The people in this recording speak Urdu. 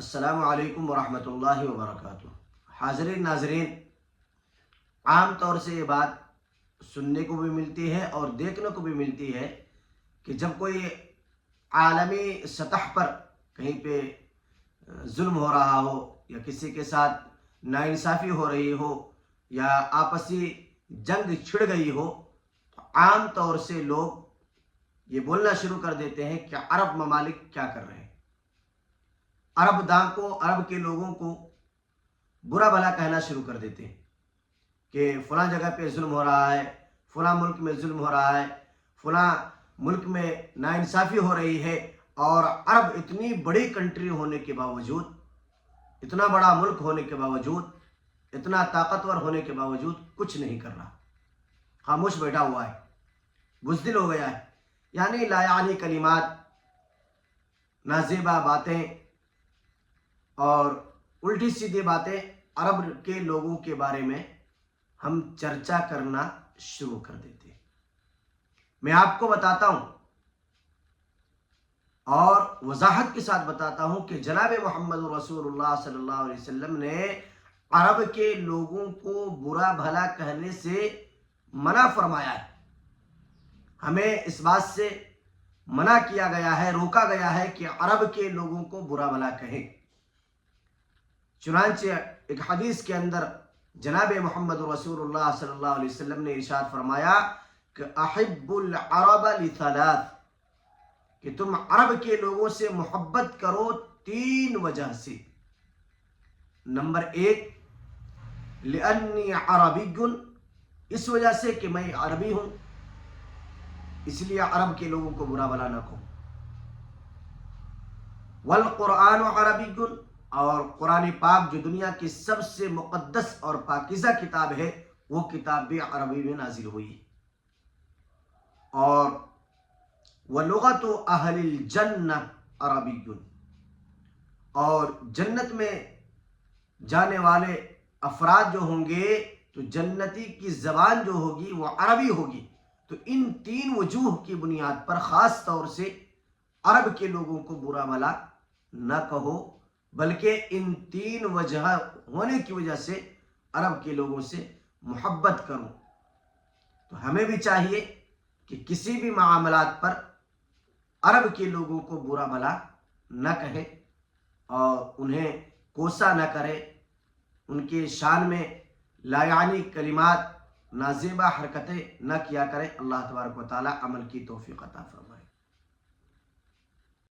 السلام علیکم ورحمۃ اللہ وبرکاتہ۔ حاضرین ناظرین، عام طور سے یہ بات سننے کو بھی ملتی ہے اور دیکھنے کو بھی ملتی ہے کہ جب کوئی عالمی سطح پر کہیں پہ ظلم ہو رہا ہو یا کسی کے ساتھ ناانصافی ہو رہی ہو یا آپسی جنگ چھڑ گئی ہو تو عام طور سے لوگ یہ بولنا شروع کر دیتے ہیں کہ عرب ممالک کیا کر رہے ہیں۔ عرب داں کو، عرب کے لوگوں کو برا بھلا کہنا شروع کر دیتے ہیں کہ فلاں جگہ پہ ظلم ہو رہا ہے، فلاں ملک میں ظلم ہو رہا ہے، فلاں ملک میں ناانصافی ہو رہی ہے، اور عرب اتنی بڑی کنٹری ہونے کے باوجود، اتنا بڑا ملک ہونے کے باوجود، اتنا طاقتور ہونے کے باوجود کچھ نہیں کر رہا، خاموش بیٹھا ہوا ہے، بزدل ہو گیا ہے۔ یعنی لا یعنی کلمات، نازیبا باتیں اور الٹی سیدھی باتیں عرب کے لوگوں کے بارے میں ہم چرچا کرنا شروع کر دیتے ہیں۔ میں آپ کو بتاتا ہوں اور وضاحت کے ساتھ بتاتا ہوں کہ جناب محمد رسول اللہ صلی اللہ علیہ وسلم نے عرب کے لوگوں کو برا بھلا کہنے سے منع فرمایا ہے۔ ہمیں اس بات سے منع کیا گیا ہے، روکا گیا ہے کہ عرب کے لوگوں کو برا بھلا کہیں۔ چنانچہ ایک حدیث کے اندر جناب محمد رسول اللہ صلی اللہ علیہ وسلم نے ارشاد فرمایا کہ احب العرب لثلاث، کہ تم عرب کے لوگوں سے محبت کرو تین وجہ سے۔ نمبر ایک، لأنی عربی، اس وجہ سے کہ میں عربی ہوں، اس لیے عرب کے لوگوں کو برا بھلا نہ کہو۔ والقرآن عربی، اور قرآن پاک جو دنیا کی سب سے مقدس اور پاکیزہ کتاب ہے، وہ کتاب بھی عربی میں نازل ہوئی ہے۔ اور وَلُغَةُ أَهْلِ الْجَنَّةِ عَرَبِيٌّ، اور جنت میں جانے والے افراد جو ہوں گے تو جنتی کی زبان جو ہوگی وہ عربی ہوگی۔ تو ان تین وجوہ کی بنیاد پر خاص طور سے عرب کے لوگوں کو برا بھلا نہ کہو، بلکہ ان تین وجہ ہونے کی وجہ سے عرب کے لوگوں سے محبت کرو۔ تو ہمیں بھی چاہیے کہ کسی بھی معاملات پر عرب کے لوگوں کو برا بھلا نہ کہے اور انہیں کوسا نہ کرے، ان کے شان میں لا یعنی کلمات، نازیبا حرکتیں نہ کیا کرے۔ اللہ تبارک و تعالی عمل کی توفیق عطا فرمائے۔